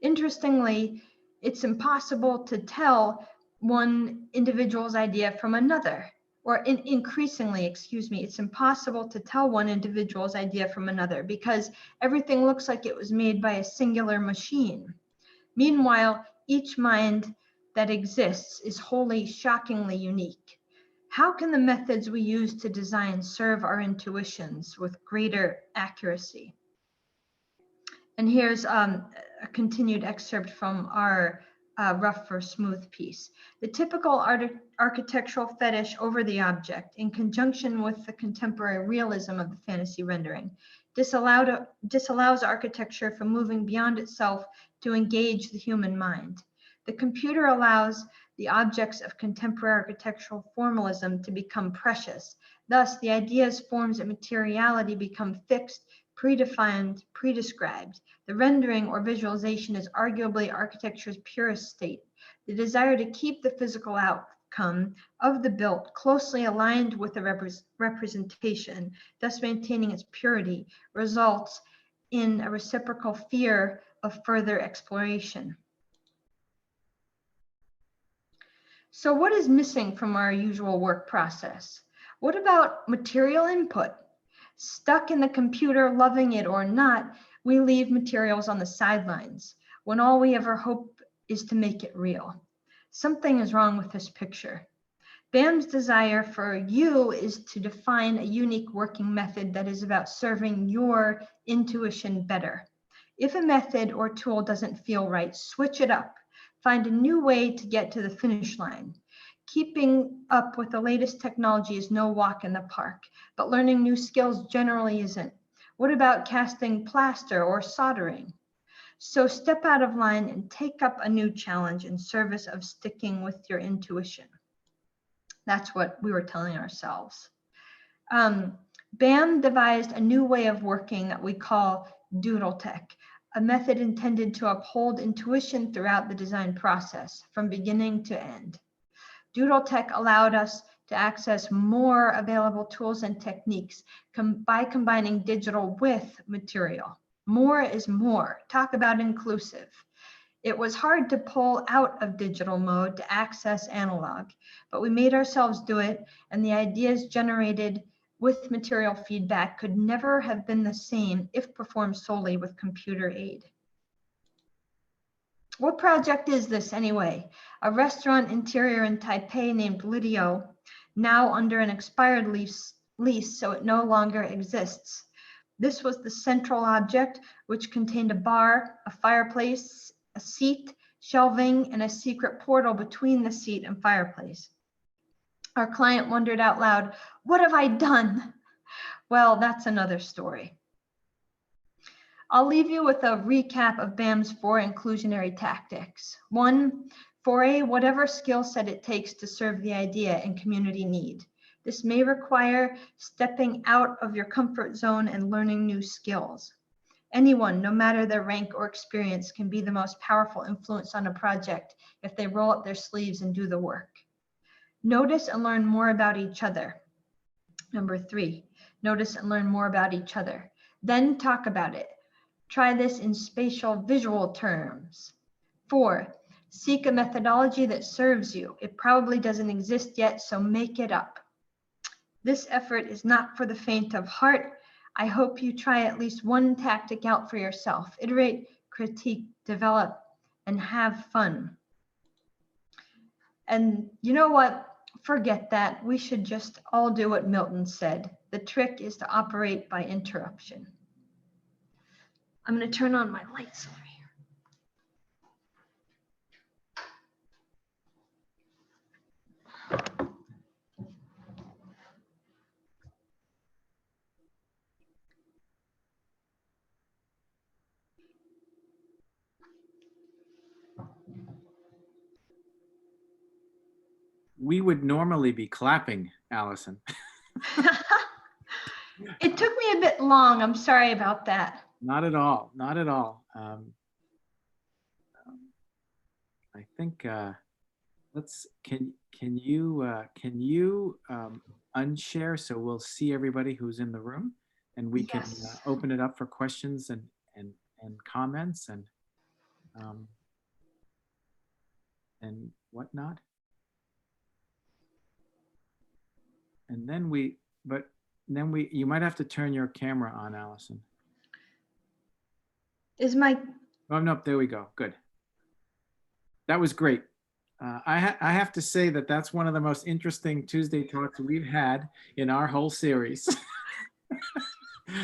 Interestingly, it's impossible to tell one individual's idea from another, or increasingly, it's impossible to tell one individual's idea from another because everything looks like it was made by a singular machine. Meanwhile, each mind that exists is wholly, shockingly unique. How can the methods we use to design serve our intuitions with greater accuracy? And here's a continued excerpt from our Rough or Smooth piece. The typical architectural fetish over the object, in conjunction with the contemporary realism of the fantasy rendering, disallows architecture from moving beyond itself to engage the human mind. The computer allows the objects of contemporary architectural formalism to become precious. Thus, the ideas, forms, and materiality become fixed, predefined, predescribed. The rendering or visualization is arguably architecture's purest state. The desire to keep the physical outcome of the built closely aligned with the representation, thus maintaining its purity, results in a reciprocal fear of further exploration. So what is missing from our usual work process? What about material input? Stuck in the computer, loving it or not, we leave materials on the sidelines when all we ever hope is to make it real. Something is wrong with this picture. BAM's desire for you is to define a unique working method that is about serving your intuition better. If a method or tool doesn't feel right, switch it up. Find a new way to get to the finish line. Keeping up with the latest technology is no walk in the park, but learning new skills generally isn't. What about casting plaster or soldering? So step out of line and take up a new challenge in service of sticking with your intuition. That's what we were telling ourselves. BAM devised a new way of working that we call doodle tech, a method intended to uphold intuition throughout the design process, from beginning to end. Doodle Tech allowed us to access more available tools and techniques by combining digital with material. More is more. Talk about inclusive. It was hard to pull out of digital mode to access analog, but we made ourselves do it, and the ideas generated with material feedback could never have been the same if performed solely with computer aid. What project is this anyway? A restaurant interior in Taipei named Lidio, now under an expired lease, so it no longer exists. This was the central object, which contained a bar, a fireplace, a seat, shelving, and a secret portal between the seat and fireplace. Our client wondered out loud, "What have I done?" Well, that's another story. I'll leave you with a recap of BAM's 4 inclusionary tactics. 1, foray whatever skill set it takes to serve the idea and community need. This may require stepping out of your comfort zone and learning new skills. Anyone, no matter their rank or experience, can be the most powerful influence on a project if they roll up their sleeves and do the work. Notice and learn more about each other. Number 3, notice and learn more about each other. Then talk about it. Try this in spatial visual terms. 4, seek a methodology that serves you. It probably doesn't exist yet, so make it up. This effort is not for the faint of heart. I hope you try at least one tactic out for yourself. Iterate, critique, develop, and have fun. And you know what? Forget that. We should just all do what Milton said. The trick is to operate by interruption. I'm going to turn on my lights over here. We would normally be clapping, Allison. It took me a bit long. I'm sorry about that. Not at all. Not at all. I think can you unshare so we'll see everybody who's in the room, and we can open it up for questions and comments and whatnot. And then you might have to turn your camera on, Allison. Is my... Oh, no, there we go. Good. That was great. I have to say that that's one of the most interesting Tuesday talks we've had in our whole series.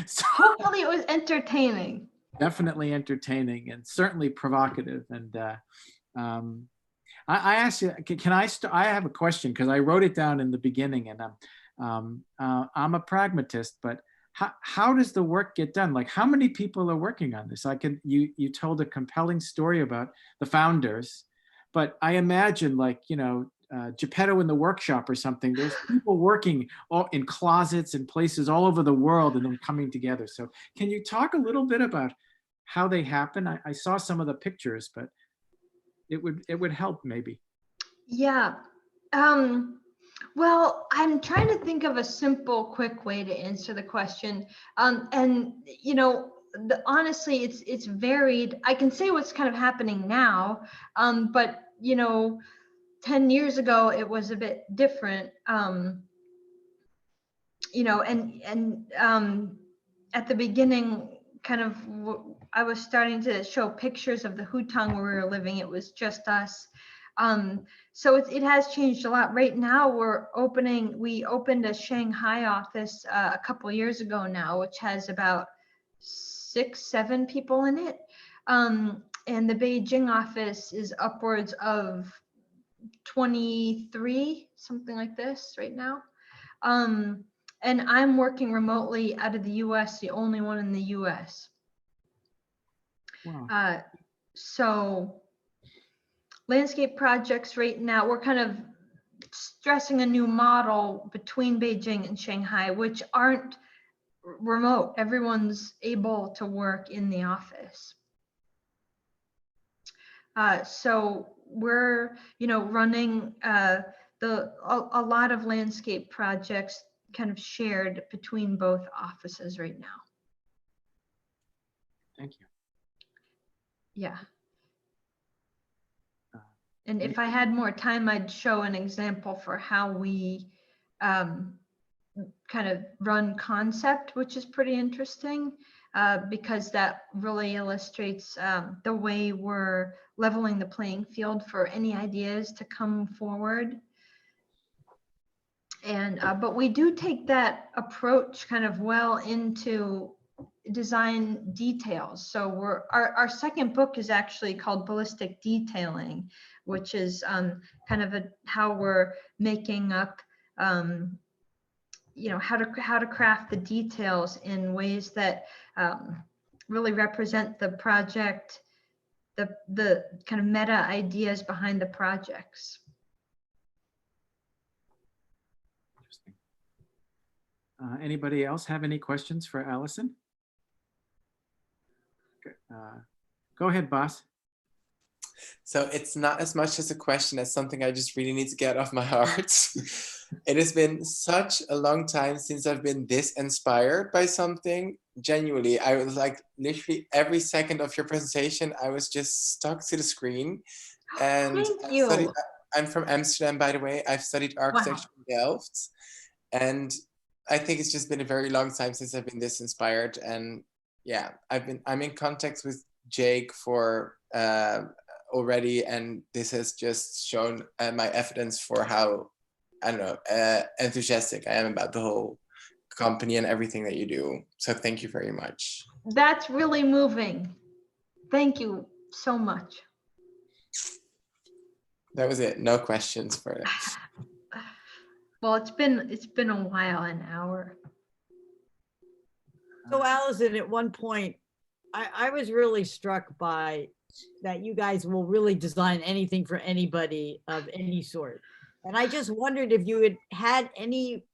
So, hopefully it was entertaining. Definitely entertaining and certainly provocative. And I asked you, can I have a question, because I wrote it down in the beginning, and I'm a pragmatist, but how does the work get done? Like, how many people are working on this? You told a compelling story about the founders, but I imagine, like, Geppetto in the workshop or something, there's people working all in closets and places all over the world and then coming together. So can you talk a little bit about how they happen? I saw some of the pictures, but it would help maybe. Yeah. Well, I'm trying to think of a simple, quick way to answer the question. Honestly, it's varied. I can say what's kind of happening now, but 10 years ago, it was a bit different. At the beginning, I was starting to show pictures of the hutang where we were living. It was just us. So it has changed a lot. Right now, we opened a Shanghai office a couple years ago now, which has about 6-7 people in it. And the Beijing office is upwards of 23, something like this right now. And I'm working remotely out of the US, the only one in the US. Wow. So landscape projects right now, we're kind of stressing a new model between Beijing and Shanghai, which aren't remote. Everyone's able to work in the office. So we're, running a lot of landscape projects kind of shared between both offices right now. Thank you. Yeah. And if I had more time, I'd show an example for how we kind of run concept, which is pretty interesting because that really illustrates the way we're leveling the playing field for any ideas to come forward. And but we do take that approach kind of well into design details. So our second book is actually called Ballistic Detailing, which is kind of how we're making up how to craft the details in ways that really represent the project, the kind of meta ideas behind the projects. Interesting. Anybody else have any questions for Allison? Okay. Go ahead, boss. So it's not as much as a question as something I just really need to get off my heart. It has been such a long time since I've been this inspired by something. Genuinely, I was like literally every second of your presentation, I was just stuck to the screen. And Thank you. I'm from Amsterdam, by the way. I've studied architecture in Delft. And I think it's just been a very long time since I've been this inspired. And yeah, I'm in contact with Jake for already, and this has just shown my evidence for how, I don't know, enthusiastic I am about the whole company and everything that you do. So thank you very much. That's really moving. Thank you so much. That was it. No questions for it. Well, it's been a while, an hour. So Allison, at one point, I was really struck by that you guys will really design anything for anybody of any sort. And I just wondered if you had any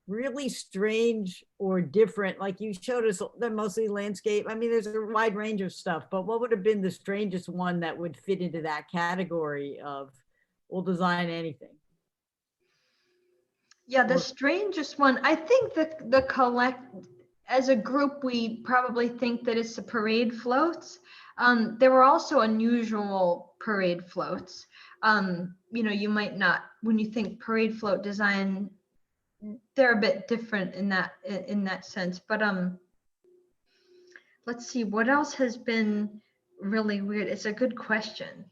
really strange or different, like you showed us, they're mostly landscape. I mean, there's a wide range of stuff, but what would have been the strangest one that would fit into that category of we'll design anything? Yeah, the strangest one, I think as a group, we probably think that it's the parade floats. There were also unusual parade floats. You might not, when you think parade float design, they're a bit different in that sense. But let's see, what else has been really weird? It's a good question.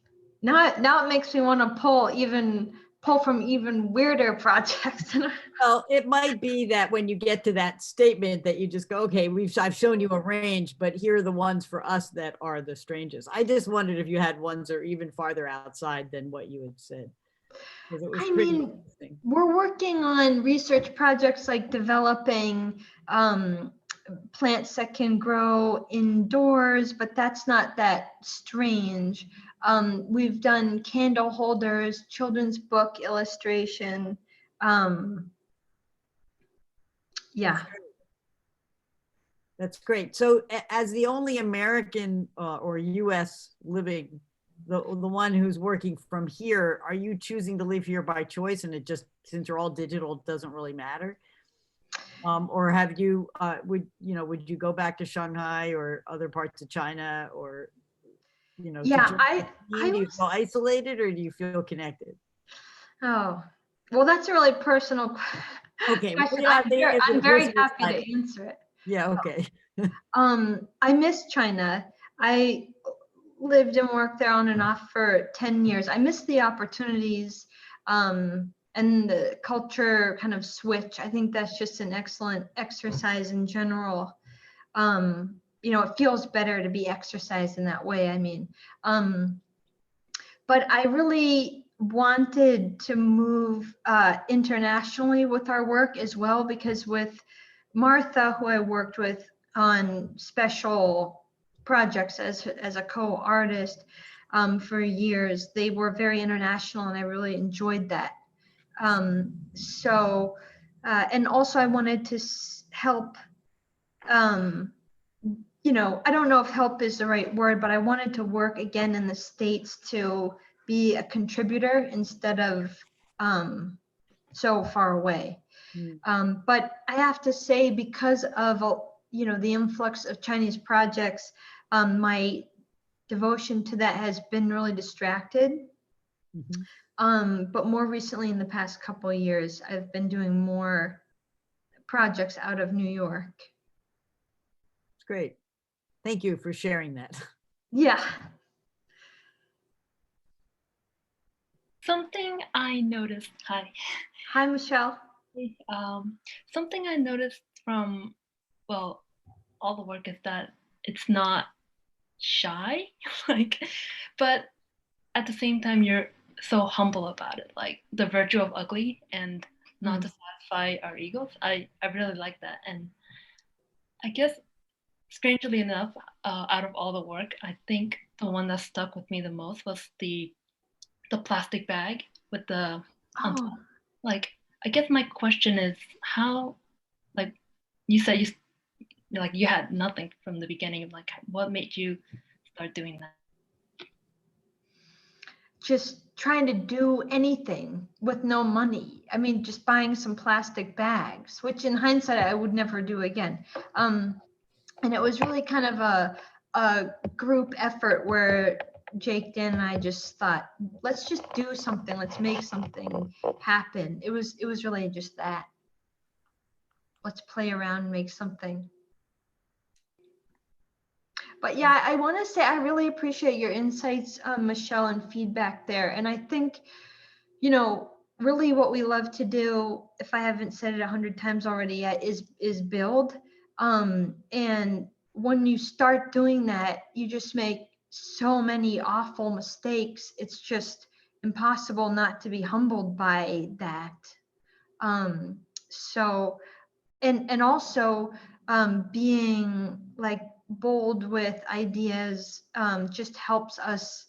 Now it makes me want to pull from even weirder projects. Well, it might be that when you get to that statement that you just go, okay, I've shown you a range, but here are the ones for us that are the strangest. I just wondered if you had ones that are even farther outside than what you had said. I mean, we're working on research projects like developing plants that can grow indoors, but that's not that strange. We've done candle holders, children's book illustration. Yeah. That's great. So as the only American or US living, the one who's working from here, are you choosing to live here by choice and it just, since you're all digital, it doesn't really matter? Or have you, would you go back to Shanghai or other parts of China, or, Yeah, do you feel isolated or do you feel connected? Oh, well, that's a really personal question. Okay. I'm very happy to answer it. Yeah, okay. I miss China. I lived and worked there on and off for 10 years. I miss the opportunities and the culture kind of switch. I think that's just an excellent exercise in general. It feels better to be exercised in that way, I mean. But I really wanted to move internationally with our work as well, because with Martha, who I worked with on special projects as a co-artist for years, they were very international and I really enjoyed that. And also I wanted to help I don't know if help is the right word, but I wanted to work again in the States to be a contributor instead of so far away. But I have to say, because of the influx of Chinese projects, my devotion to that has been really distracted. But more recently, in the past couple of years, I've been doing more projects out of New York. It's great. Thank you for sharing that. Yeah. Something I noticed, hi. Hi, Michelle. Something I noticed from, well, all the work is that it's not shy, but at the same time, you're so humble about it, like the virtue of ugly and not to satisfy our egos. I really like that. And I guess, strangely enough, out of all the work, I think the one that stuck with me the most was the plastic bag with the on top. Like, I guess my question is how, like you said, you had nothing from the beginning. Like, what made you start doing that? Just trying to do anything with no money. I mean, just buying some plastic bags, which in hindsight I would never do again. And it was really kind of a group effort where Jake, Dan, and I just thought, let's just do something. Let's make something happen. It was really just that. Let's play around and make something. But yeah, I want to say I really appreciate your insights, Michelle, and feedback there. And I think, really what we love to do, if I haven't said it 100 times already yet, is build. And when you start doing that, you just make so many awful mistakes. It's just impossible not to be humbled by that. So, and also being like bold with ideas just helps us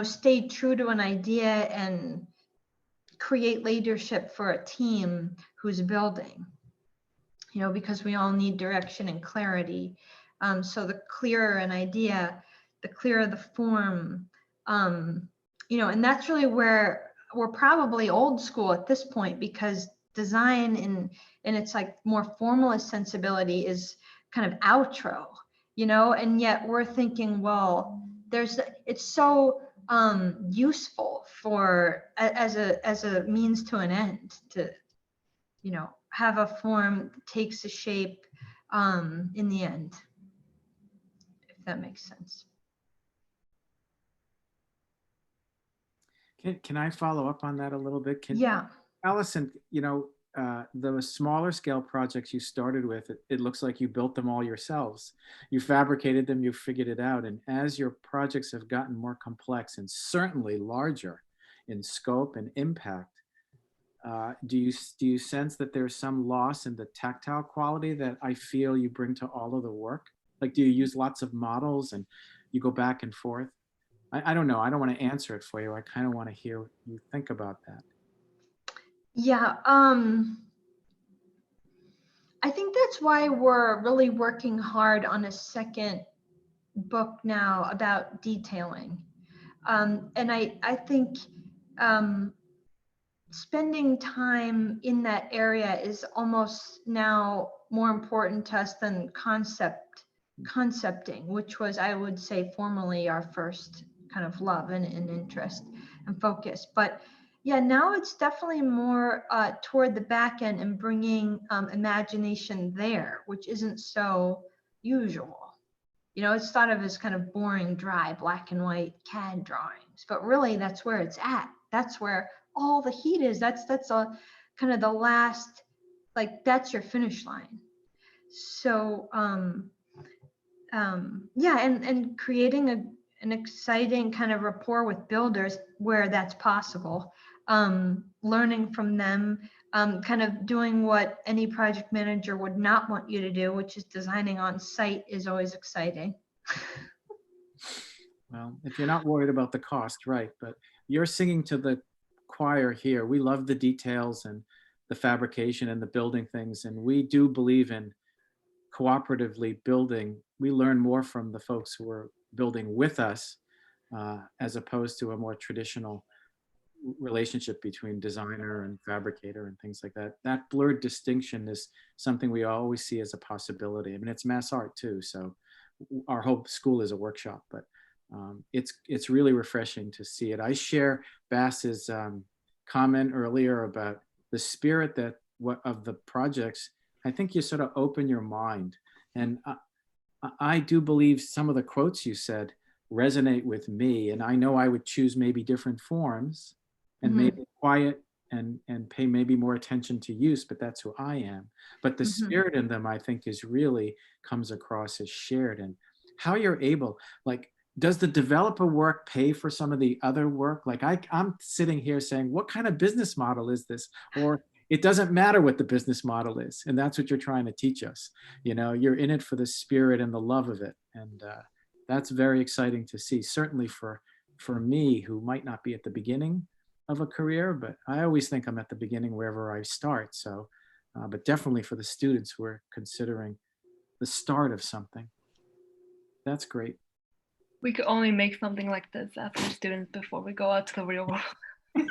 stay true to an idea and create leadership for a team who's building, because we all need direction and clarity. So the clearer an idea, the clearer the form, and that's really where we're probably old school at this point, because design in its like more formalist sensibility is kind of outro, and yet we're thinking, well, it's so useful for as a means to an end, to have a form that takes a shape in the end, if that makes sense. Can I follow up on that a little bit? Yeah. Allison, the smaller scale projects you started with, it looks like you built them all yourselves. You fabricated them, you figured it out. And as your projects have gotten more complex and certainly larger in scope and impact, do you sense that there's some loss in the tactile quality that I feel you bring to all of the work? Like, do you use lots of models and you go back and forth? I don't know. I don't want to answer it for you. I kind of want to hear what you think about that. Yeah. I think that's why we're really working hard on a second book now about detailing. And I think spending time in that area is almost now more important to us than concepting, which was, I would say, formerly our first kind of love and interest and focus. But yeah, now it's definitely more toward the back end and bringing imagination there, which isn't so usual. It's thought of as kind of boring, dry, black and white CAD drawings, but really that's where it's at. That's where all the heat is. That's a kind of the last, like, that's your finish line. So yeah, and creating an exciting kind of rapport with builders where that's possible, learning from them, kind of doing what any project manager would not want you to do, which is designing on site, is always exciting. Well, if you're not worried about the cost, right, but you're singing to the choir here. We love the details and the fabrication and the building things, and we do believe in cooperatively building, we learn more from the folks who are building with us, as opposed to a more traditional relationship between designer and fabricator and things like that. That blurred distinction is something we always see as a possibility. I mean, it's MASSART too, so our whole school is a workshop, but it's really refreshing to see it. I share Bass's comment earlier about the spirit that of the projects. I think you sort of open your mind, and I do believe some of the quotes you said resonate with me, and I know I would choose maybe different forms and maybe quiet and pay maybe more attention to use, but that's who I am. But the spirit in them, I think, is really comes across as shared. And how you're able, like, does the developer work pay for some of the other work? Like I'm sitting here saying, what kind of business model is this? Or it doesn't matter what the business model is. And that's what you're trying to teach us. You know, you're in it for the spirit and the love of it. And that's very exciting to see, certainly for me, who might not be at the beginning of a career, but I always think I'm at the beginning wherever I start. So, but definitely for the students who are considering the start of something. That's great. We could only make something like this after students before we go out to the real world.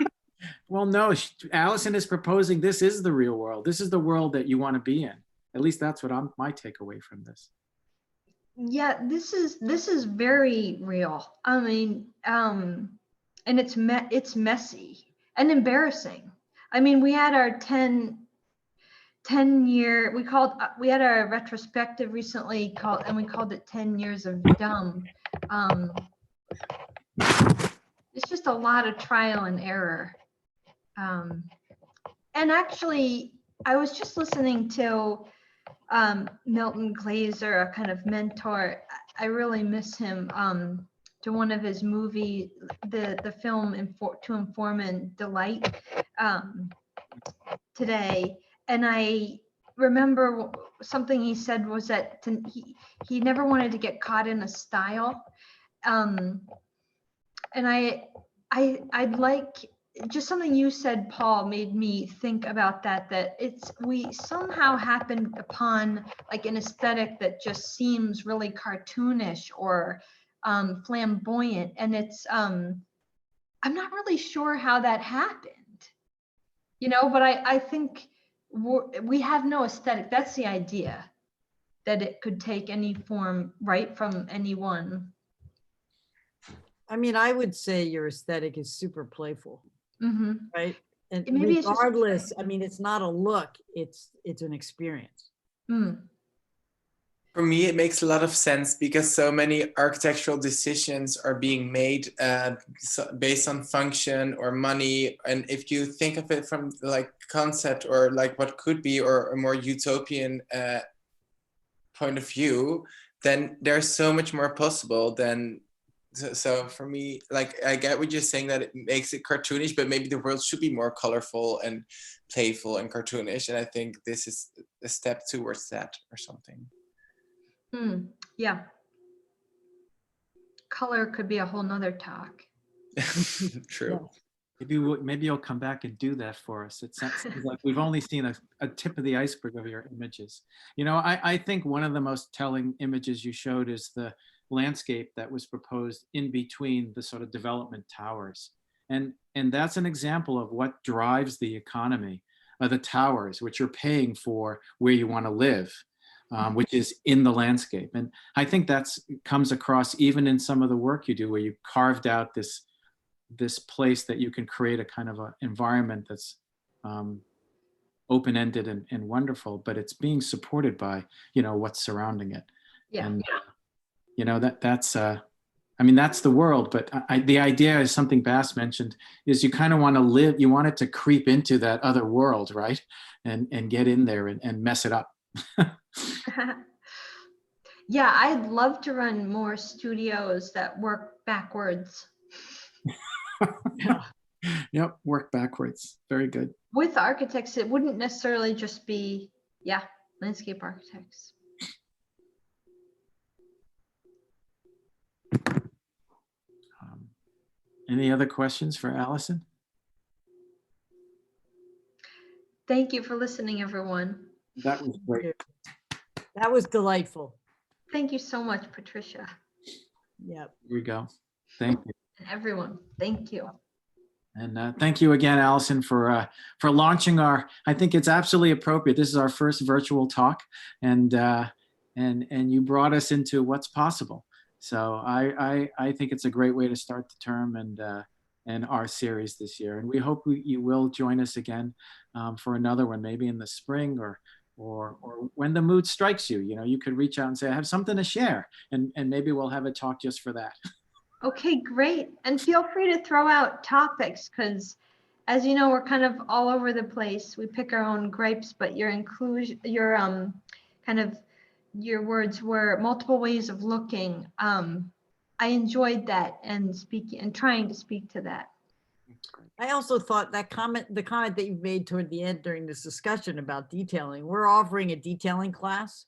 Well, no, Allison is proposing this is the real world. This is the world that you want to be in. At least that's what my takeaway from this. Yeah, this is very real. I mean, and it's messy and embarrassing. I mean, we had our 10 year, we had our retrospective recently and we called it 10 years of dumb. It's just a lot of trial and error. And actually, I was just listening to Milton Glaser, a kind of mentor. I really miss him, to one of his movie, the film To Inform and Delight, today. And I remember something he said was that he never wanted to get caught in a style. And I'd like, just something you said, Paul, made me think about that we somehow happened upon like an aesthetic that just seems really cartoonish or flamboyant. And it's, I'm not really sure how that happened, you know, but I think we have no aesthetic. That's the idea, that it could take any form, right, from anyone. I mean, I would say your aesthetic is super playful, right? And Maybe it's just- regardless, I mean, it's not a look, it's an experience. For me, it makes a lot of sense because so many architectural decisions are being made based on function or money. And if you think of it from like concept or like what could be, or a more utopian point of view, then there's so much more possible than. So for me, like, I get what you're saying, that it makes it cartoonish, but maybe the world should be more colorful and playful and cartoonish. And I think this is a step towards that or something. Yeah. Color could be a whole nother talk. True. Yeah. Maybe you'll come back and do that for us. It sounds like we've only seen a tip of the iceberg of your images. You know, I think one of the most telling images you showed is the landscape that was proposed in between the sort of development towers. And that's an example of what drives the economy of the towers, which you're paying for where you want to live, which is in the landscape. And I think that's comes across even in some of the work you do, where you carved out this place that you can create a kind of an environment that's open-ended and wonderful, but it's being supported by, you know, what's surrounding it. Yeah. And, you know, that's I mean, that's the world, but the idea is something Bass mentioned, is you kind of want to live, you want it to creep into that other world, right? And get in there and mess it up. Yeah, I'd love to run more studios that work backwards. Yep, work backwards. Very good. With architects, it wouldn't necessarily just be, landscape architects. Any other questions for Allison? Thank you for listening, everyone. That was great. That was delightful. Thank you so much, Patricia. Yep. Here we go. Thank you. And everyone, thank you. And thank you again, Allison, for launching our. I think it's absolutely appropriate. This is our first virtual talk, and you brought us into what's possible. So I think it's a great way to start the term and our series this year. And we hope you will join us again for another one, maybe in the spring or when the mood strikes you. You know, you could reach out and say, I have something to share, and maybe we'll have a talk just for that. Okay, great. And feel free to throw out topics because, as you know, we're kind of all over the place. We pick our own gripes, but your kind of your words were multiple ways of looking. I enjoyed that and speaking and trying to speak to that. I also thought that the comment that you made toward the end during this discussion about detailing, we're offering a detailing class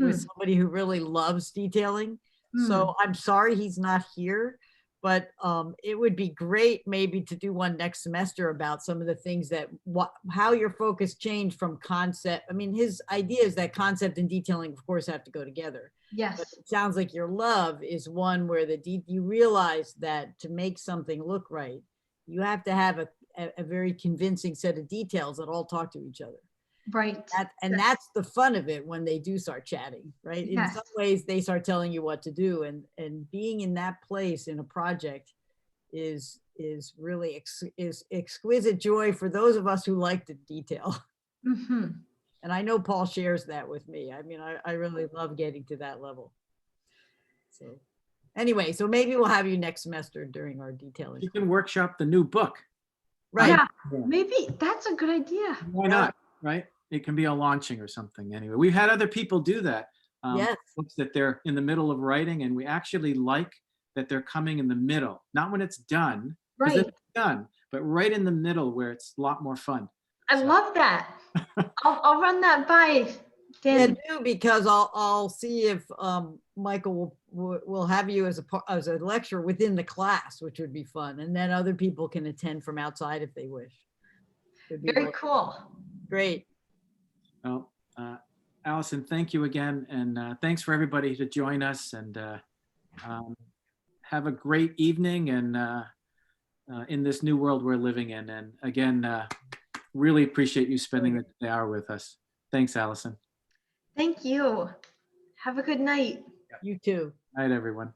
with somebody who really loves detailing. So I'm sorry he's not here, but it would be great maybe to do one next semester about some of the things that, how your focus changed from concept. I mean, his idea is that concept and detailing, of course, have to go together. Yes. But it sounds like your love is one where you realize that to make something look right, you have to have a very convincing set of details that all talk to each other. Right. That's the fun of it when they do start chatting, right? Yes. In some ways, they start telling you what to do, and being in that place in a project is really exquisite joy for those of us who like to detail. Mm-hmm. And I know Paul shares that with me. I mean, I really love getting to that level. So anyway, so maybe we'll have you next semester during our detailing. You can workshop the new book. Right. Yeah, maybe that's a good idea. Why not? Right? It can be a launching or something. Anyway, we've had other people do that. Yes. Books that they're in the middle of writing, and we actually like that they're coming in the middle, not when it's done, because Right. it's done, but right in the middle where it's a lot more fun. I love that. I'll run that by Yeah, Dan. do, because I'll see if Michael will have you as a lecturer within the class, which would be fun, and then other people can attend from outside if they wish. It'd be Very cool. great. Well, Allison, thank you again, and thanks for everybody to join us, and have a great evening and in this new world we're living in. And again, really appreciate you spending the hour with us. Thanks, Allison. Thank you. Have a good night. You too. Night, everyone.